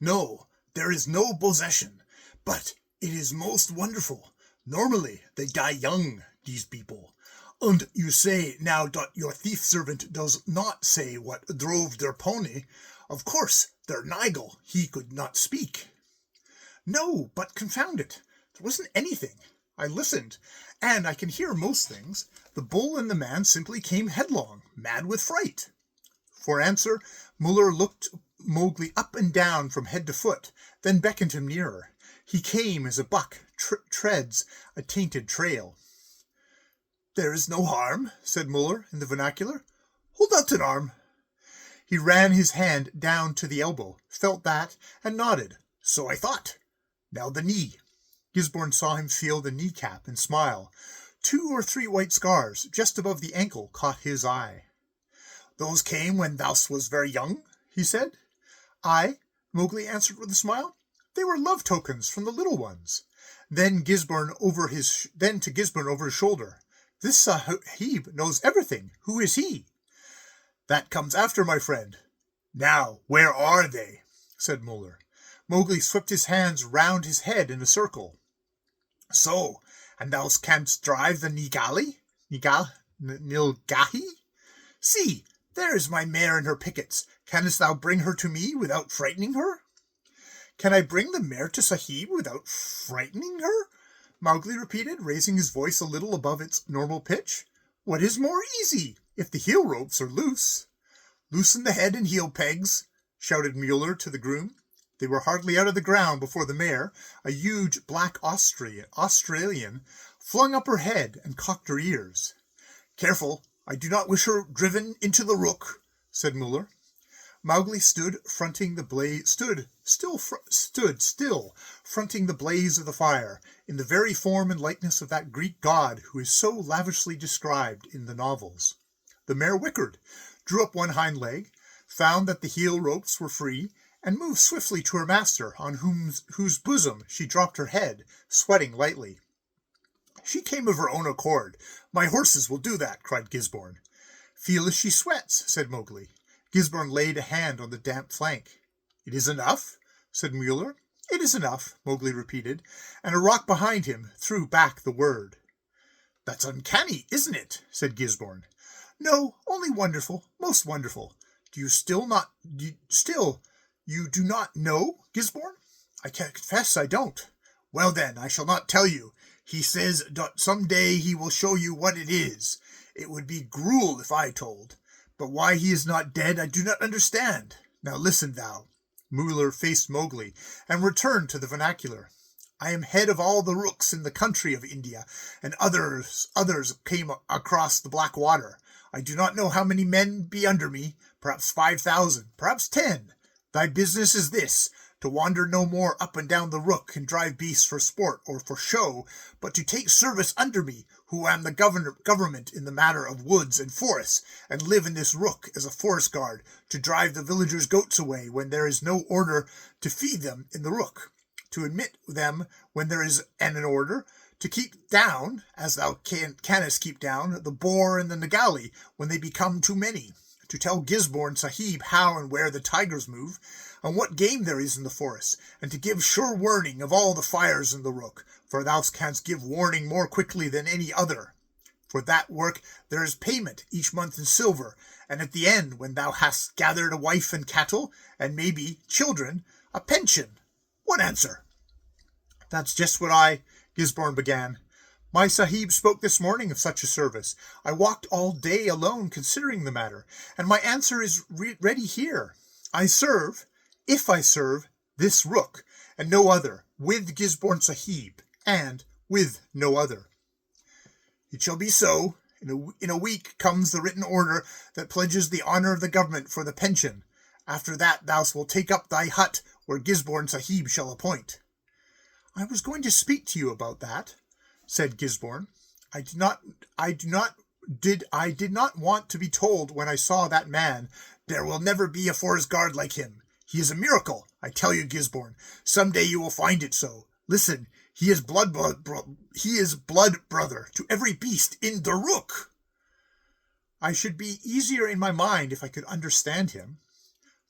No, there is no possession, but it is most wonderful. Normally, they die young, these people. And you say now that your thief servant does not say what drove their pony. Of course, their Nigel, he could not speak. No, but confound it, there wasn't anything. I listened, and I can hear most things. The bull and the man simply came headlong, mad with fright. For answer, Muller looked Mowgli up and down from head to foot, then beckoned him nearer. He came as a buck treads a tainted trail. There is no harm, said Muller in the vernacular. Hold out an arm. He ran his hand down to the elbow, felt that, and nodded. So I thought. Now the knee. Gisborne saw him feel the kneecap and smile. 2 or 3 white scars just above the ankle caught his eye. Those came when thou was very young, he said. Aye, Mowgli answered with a smile. They were love tokens from the little ones. Then to Gisborne over his shoulder. This Sahib knows everything. Who is he? That comes after, my friend. Now, where are they? Said Muller. Mowgli swept his hands round his head in a circle. So, and thou canst drive the Nilgahi? See, there is my mare and her pickets. Canst thou bring her to me without frightening her? Can I bring the mare to Sahib without frightening her? Mowgli repeated, raising his voice a little above its normal pitch. What is more easy, if the heel ropes are loose? Loosen the head and heel pegs, shouted Muller to the groom. They were hardly out of the ground before the mare, a huge black Australian, flung up her head and cocked her ears. Careful, I do not wish her driven into the rook, said Muller. Mowgli stood still, fronting the blaze of the fire, in the very form and likeness of that Greek god who is so lavishly described in the novels. The mare whickered, drew up one hind leg, found that the heel ropes were free, and moved swiftly to her master, on whose bosom she dropped her head, sweating lightly. She came of her own accord. My horses will do that, cried Gisborne. Feel as she sweats, said Mowgli. Gisborne laid a hand on the damp flank. It is enough, said Muller. It is enough, Mowgli repeated, and a rock behind him threw back the word. That's uncanny, isn't it? Said Gisborne. No, only wonderful, most wonderful. You do not know, Gisborne? I confess I don't. Well then, I shall not tell you. He says that some day he will show you what it is. It would be gruel if I told. But why he is not dead I do not understand. Now listen thou. Muller faced Mowgli, and returned to the vernacular. I am head of all the rooks in the country of India, and others came across the black water. I do not know how many men be under me, perhaps 5,000, perhaps 10. Thy business is this, to wander no more up and down the rook and drive beasts for sport or for show, but to take service under me, who am the government in the matter of woods and forests, and live in this rook as a forest guard, to drive the villagers' goats away when there is no order to feed them in the rook, to admit them when there is an order, to keep down, as thou canst keep down, the boar and the Nilgahi when they become too many, to tell Gisborne Sahib how and where the tigers move, and what game there is in the forest, and to give sure warning of all the fires in the rook, for thou canst give warning more quickly than any other. For that work there is payment each month in silver, and at the end, when thou hast gathered a wife and cattle, and maybe children, a pension. What answer? That's just what Gisborne began. My Sahib spoke this morning of such a service. I walked all day alone considering the matter, and my answer is ready here. I serve, if I serve, this rook, and no other, with Gisborne Sahib, and with no other. It shall be so. In a week comes the written order that pledges the honour of the government for the pension. After that thou wilt take up thy hut, where Gisborne Sahib shall appoint. I was going to speak to you about that, said Gisborne. I did not want to be told when I saw that man, there will never be a forest guard like him. He is a miracle, I tell you, Gisborne. Some day you will find it so. Listen, he is blood brother to every beast in the rook. I should be easier in my mind if I could understand him.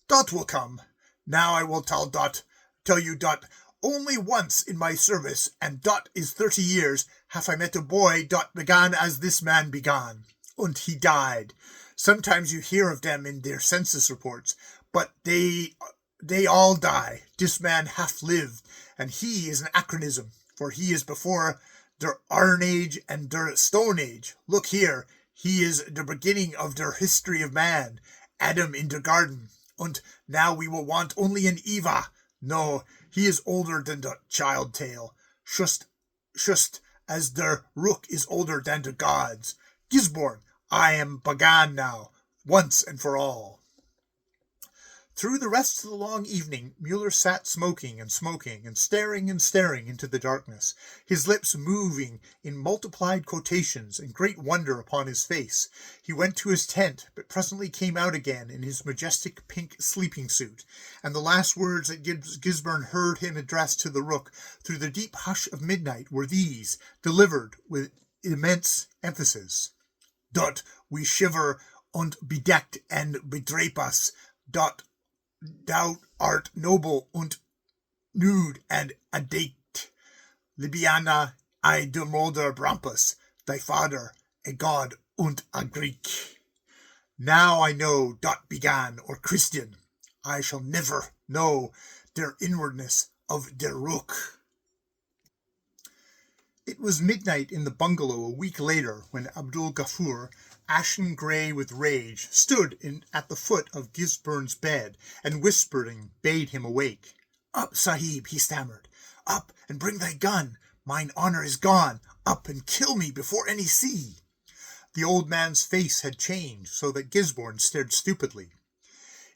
That will come. Now I will tell you, Dot, only once in my service, and Dot is 30 years, have I met a boy Dot began as this man began, and he died. Sometimes you hear of them in their census reports, but they all die. This man half lived, and he is an anachronism, for he is before der Iron Age and der Stone Age. Look here, he is the beginning of der history of man, Adam in the garden, and now we will want only an Eva. No, he is older than the child tale, just as der rook is older than the gods. Gisborne, I am began now, once and for all. Through the rest of the long evening, Mueller sat smoking and staring into the darkness, his lips moving in multiplied quotations and great wonder upon his face. He went to his tent, but presently came out again in his majestic pink sleeping suit, and the last words that Gisborne heard him address to the rook through the deep hush of midnight were these, delivered with immense emphasis. Dot we shiver und bedeckt and bedrape us, dot thou art noble und nude and adect. Libiana, I de Mulder Brampus, thy father, a god und a Greek. Now I know dot began, or Christian. I shall never know der inwardness of der rook. It was midnight in the bungalow a week later when Abdul Ghaffur, ashen grey with rage, stood at the foot of Gisborne's bed, and whispering bade him awake. Up, Sahib, he stammered. Up, and bring thy gun. Mine honour is gone. Up, and kill me before any see. The old man's face had changed, so that Gisborne stared stupidly.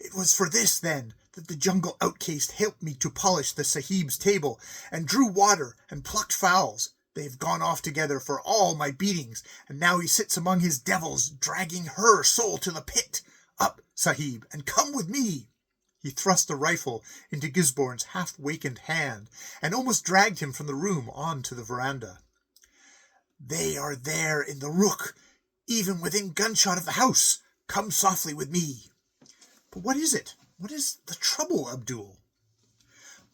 It was for this, then, that the jungle outcast helped me to polish the Sahib's table, and drew water, and plucked fowls. They've gone off together for all my beatings, and now he sits among his devils, dragging her soul to the pit. Up, Sahib, and come with me. He thrust a rifle into Gisborne's half-wakened hand, and almost dragged him from the room on to the veranda. They are there in the rook, even within gunshot of the house. Come softly with me. But what is it? What is the trouble, Abdul?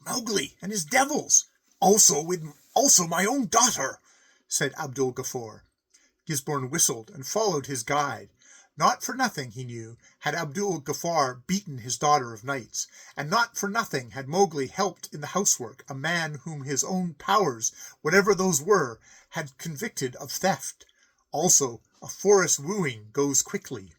Mowgli and his devils. Also my own daughter, said Abdul Ghaffur. Gisborne whistled and followed his guide. Not for nothing, he knew, had Abdul Ghaffur beaten his daughter of nights, and not for nothing had Mowgli helped in the housework a man whom his own powers, whatever those were, had convicted of theft. Also, a forest wooing goes quickly.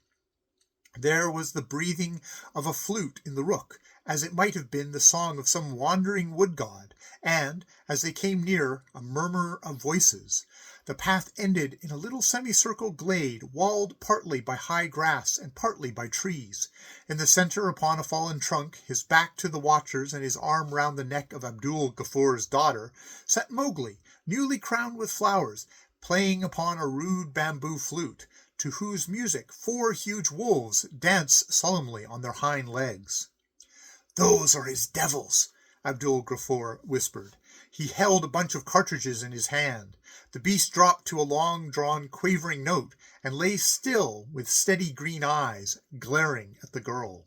There was the breathing of a flute in the rook, as it might have been the song of some wandering wood-god, and, as they came near, a murmur of voices. The path ended in a little semicircle glade, walled partly by high grass and partly by trees. In the centre, upon a fallen trunk, his back to the watchers and his arm round the neck of Abdul Ghaffur's daughter, sat Mowgli, newly crowned with flowers, playing upon a rude bamboo flute, to whose music 4 huge wolves danced solemnly on their hind legs. Those are his devils, Abdul Ghaffur whispered. He held a bunch of cartridges in his hand. The beast dropped to a long-drawn, quavering note, and lay still with steady green eyes, glaring at the girl.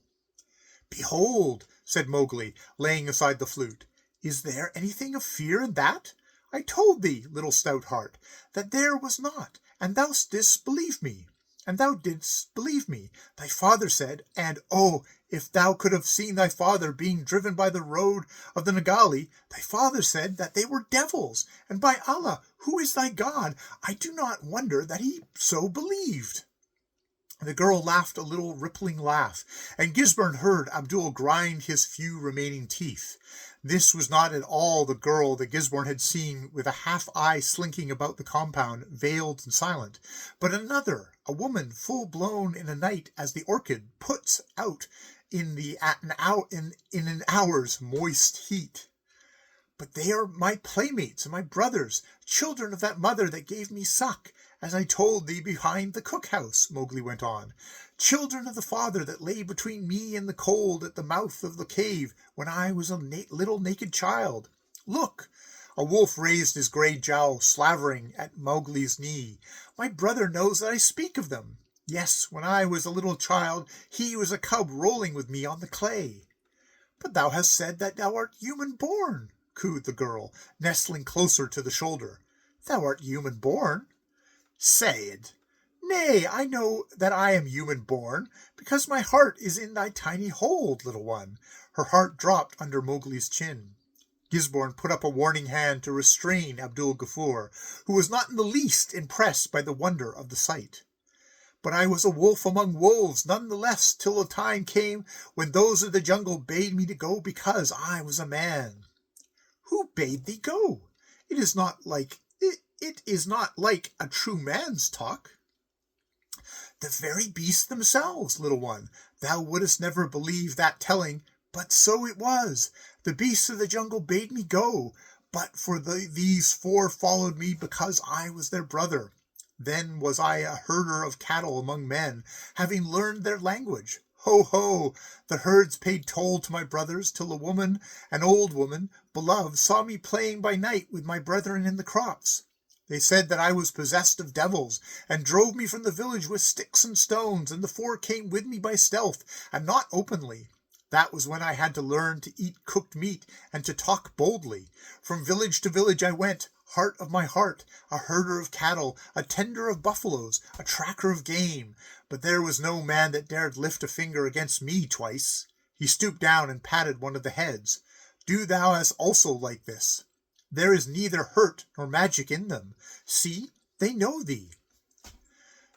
Behold, said Mowgli, laying aside the flute. Is there anything of fear in that? I told thee, little stout heart, that there was not, and thou didst believe me. And thou didst believe me. Thy father said, and oh, if thou could have seen thy father being driven by the road of the Nagali, thy father said that they were devils, and by Allah, who is thy God, I do not wonder that he so believed. The girl laughed a little rippling laugh, and Gisborne heard Abdul grind his few remaining teeth. This was not at all the girl that Gisborne had seen with a half-eye slinking about the compound, veiled and silent, but another, a woman full-blown in a night as the orchid puts out in an hour's moist heat. But they are my playmates and my brothers, children of that mother that gave me suck, as I told thee behind the cook-house, Mowgli went on. Children of the father that lay between me and the cold at the mouth of the cave when I was a little naked child. Look! A wolf raised his grey jowl, slavering at Mowgli's knee. My brother knows that I speak of them. Yes, when I was a little child, he was a cub rolling with me on the clay. But thou hast said that thou art human-born, cooed the girl, nestling closer to the shoulder. Thou art human-born? Say it. Nay, I know that I am human-born, because my heart is in thy tiny hold, little one. Her heart dropped under Mowgli's chin. Gisborne put up a warning hand to restrain Abdul Ghaffur, who was not in the least impressed by the wonder of the sight. But I was a wolf among wolves none the less till the time came when those of the jungle bade me to go because I was a man. Who bade thee go? It is not like a true man's talk. The very beasts themselves, little one. Thou wouldst never believe that telling, but so it was. The beasts of the jungle bade me go, but for these four followed me because I was their brother. Then was I a herder of cattle among men, having learned their language. Ho, ho! The herds paid toll to my brothers, till a woman, an old woman, beloved, saw me playing by night with my brethren in the crops. They said that I was possessed of devils, and drove me from the village with sticks and stones, and the four came with me by stealth, and not openly. That was when I had to learn to eat cooked meat, and to talk boldly. From village to village I went, heart of my heart, a herder of cattle, a tender of buffaloes, a tracker of game. But there was no man that dared lift a finger against me twice. He stooped down and patted one of the heads. Do thou as also like this. There is neither hurt nor magic in them. See, they know thee.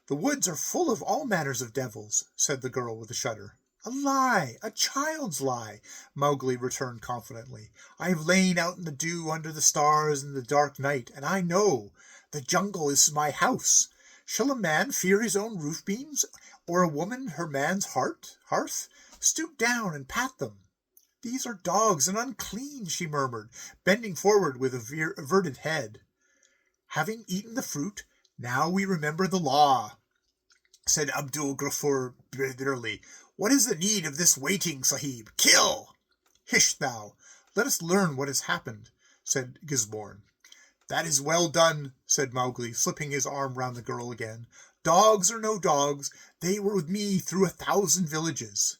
The woods are full of all manners of devils, said the girl with a shudder. A lie, a child's lie, Mowgli returned confidently. I have lain out in the dew under the stars in the dark night, and I know. The jungle is my house. Shall a man fear his own roof beams, or a woman her man's hearth? Stoop down and pat them. These are dogs and unclean, she murmured, bending forward with averted head. Having eaten the fruit, now we remember the law, said Abdul Ghaffur bitterly. What is the need of this waiting, Sahib? Kill! Hish thou! Let us learn what has happened, said Gisborne. That is well done, said Mowgli, slipping his arm round the girl again. Dogs or no dogs, they were with me through 1,000 villages.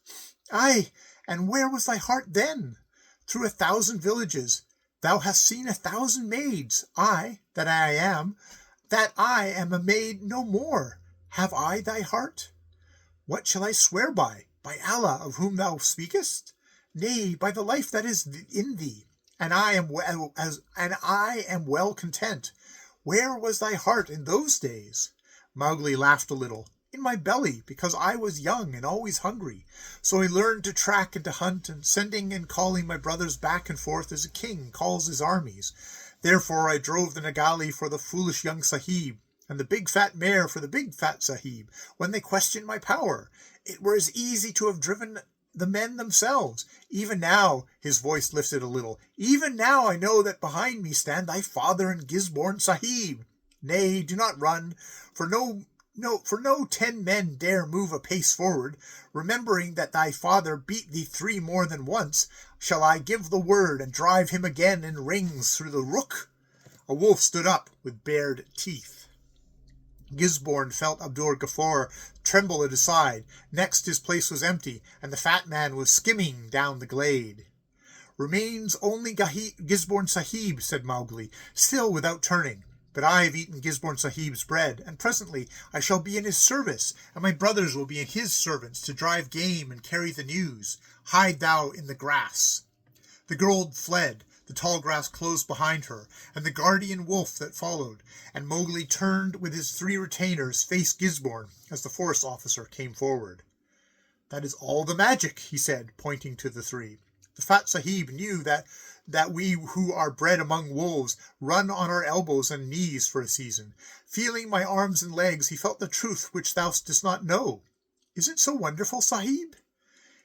Aye, and where was thy heart then? Through 1,000 villages. Thou hast seen 1,000 maids. That I am a maid no more. Have I thy heart? What shall I swear by? By Allah, of whom thou speakest? Nay, by the life that is in thee. And I am well content. Where was thy heart in those days? Mowgli laughed a little. In my belly, because I was young and always hungry. So I learned to track and to hunt, and sending and calling my brothers back and forth as a king calls his armies. Therefore I drove the Nagali for the foolish young Sahib, and the big fat mare for the big fat Sahib, when they questioned my power. It were as easy to have driven the men themselves. Even now, his voice lifted a little, even now I know that behind me stand thy father and Gisborne Sahib. Nay, do not run, for no 10 men dare move a pace forward. Remembering that thy father beat thee 3 more than once, shall I give the word and drive him again in rings through the rook? A wolf stood up with bared teeth. Gisborne felt Abdul Ghaffur tremble at his side. Next his place was empty, and the fat man was skimming down the glade. Remains only Gisborne Sahib, said Mowgli, still without turning. But I have eaten Gisborne Sahib's bread, and presently I shall be in his service, and my brothers will be his servants to drive game and carry the news. Hide thou in the grass. The girl fled. The tall grass closed behind her, and the guardian wolf that followed, and Mowgli turned with his 3 retainers, faced Gisborne as the forest officer came forward. That is all the magic, he said, pointing to the 3. The fat Sahib knew that we who are bred among wolves run on our elbows and knees for a season. Feeling my arms and legs, he felt the truth which thou dost not know. Is it so wonderful, Sahib?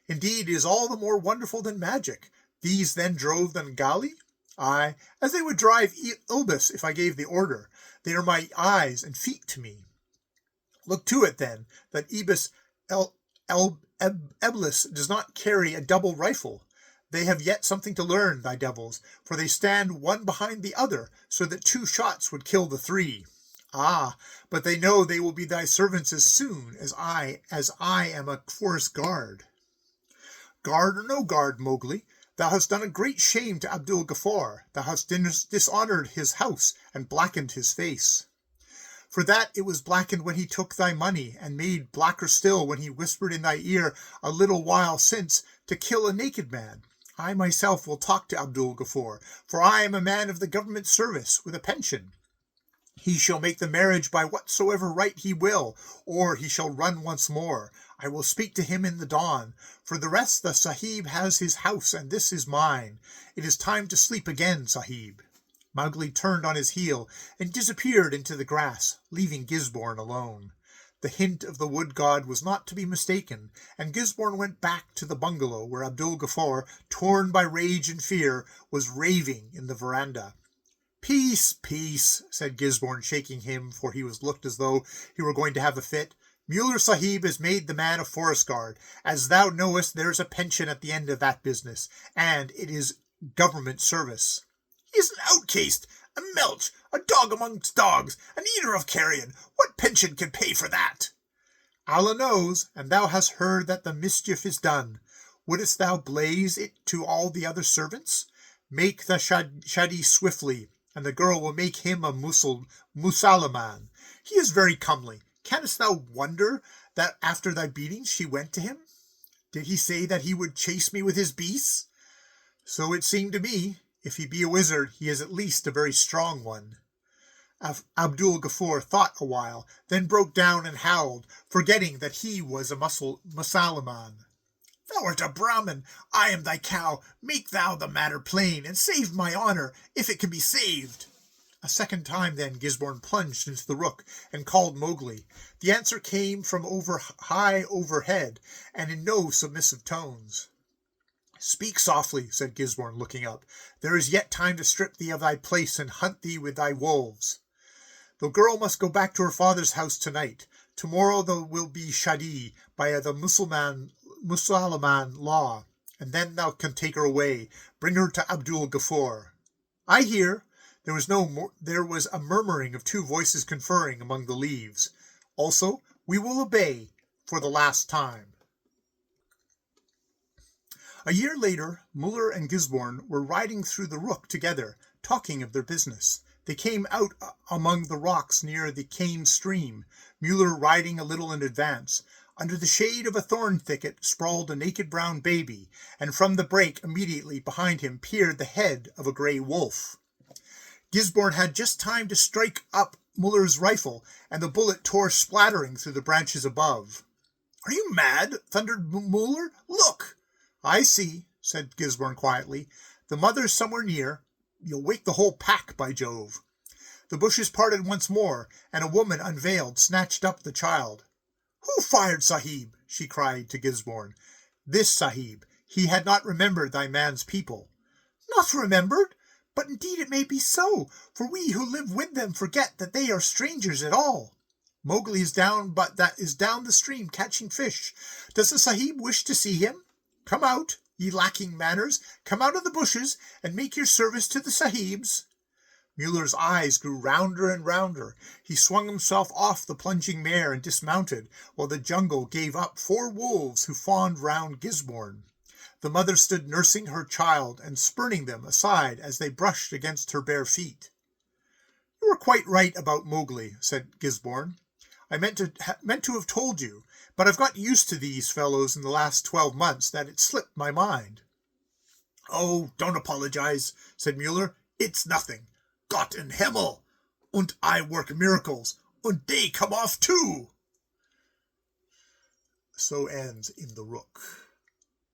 Indeed, it is all the more wonderful than magic. These then drove the Nagali? Aye, as they would drive Ilbis if I gave the order. They are my eyes and feet to me. Look to it, then, that Ibis Eblis does not carry a double rifle. They have yet something to learn, thy devils, for they stand one behind the other, so that 2 shots would kill the 3. But they know they will be thy servants as soon as I am a forest guard. Guard or no guard, Mowgli, thou hast done a great shame to Abdul Ghaffar. Thou hast dishonored his house and blackened his face. For that it was blackened when he took thy money, and made blacker still when he whispered in thy ear a little while since to kill a naked man. I myself will talk to Abdul Ghaffar, for I am a man of the government service, with a pension. He shall make the marriage by whatsoever right he will, or he shall run once more. I will speak to him in the dawn. For the rest, the Sahib has his house, and this is mine. It is time to sleep again, Sahib. Mowgli turned on his heel and disappeared into the grass, leaving Gisborne alone. The hint of the wood god was not to be mistaken, and Gisborne went back to the bungalow where Abdul Ghaffar, torn by rage and fear, was raving in the veranda. Peace, peace, said Gisborne, shaking him, for he was looked as though he were going to have a fit. Muller Sahib has made the man a forest guard. As thou knowest, there's a pension at the end of that business, and it is government service. He is an outcast, a melch, a dog amongst dogs, an eater of carrion. What pension can pay for that? Allah knows, and thou hast heard that the mischief is done. Wouldst thou blaze it to all the other servants? Make the shadi swiftly, and the girl will make him a Musalaman. He is very comely. Canst thou wonder that after thy beatings she went to him? Did he say that he would chase me with his beasts? So it seemed to me. If he be a wizard, he is at least a very strong one. Abdul Ghaffar thought a while, then broke down and howled, forgetting that he was a Musalaman. Thou art a Brahmin, I am thy cow. Make thou the matter plain, and save my honour, if it can be saved. A second time then Gisborne plunged into the rook and called Mowgli. The answer came from high overhead, and in no submissive tones. Speak softly, said Gisborne, looking up. There is yet time to strip thee of thy place and hunt thee with thy wolves. The girl must go back to her father's house tonight. Tomorrow there will be shadi by the Musalaman law, and then thou can take her away. Bring her to Abdul Ghaffar. I hear. There was a murmuring of two voices conferring among the leaves. Also, we will obey for the last time. A year later, Muller and Gisborne were riding through the Rook together, talking of their business. They came out among the rocks near the Cane stream, Muller riding a little in advance. Under the shade of a thorn thicket sprawled a naked brown baby, and from the brake immediately behind him peered the head of a grey wolf. Gisborne had just time to strike up Muller's rifle, and the bullet tore splattering through the branches above. Are you mad? Thundered Muller. Look! I see, said Gisborne quietly. The mother's somewhere near. You'll wake the whole pack, by Jove. The bushes parted once more, and a woman unveiled snatched up the child. Who fired, Sahib? She cried to Gisborne. This Sahib. He had not remembered thy man's people. Not remembered? But indeed it may be so, for we who live with them forget that they are strangers at all. Mowgli is down, but that is down the stream catching fish. Does the Sahib wish to see him? Come out, ye lacking manners, come out of the bushes, and make your service to the Sahibs. Muller's eyes grew rounder and rounder. He swung himself off the plunging mare and dismounted, while the jungle gave up 4 wolves who fawned round Gisborne. The mother stood nursing her child and spurning them aside as they brushed against her bare feet. You were quite right about Mowgli, said Gisborne. I meant to have told you, but I've got used to these fellows in the last 12 months that it slipped my mind. Oh, don't apologize, said Muller. It's nothing. Gott in Himmel! Und I work miracles, und they come off too! So ends In the Rook.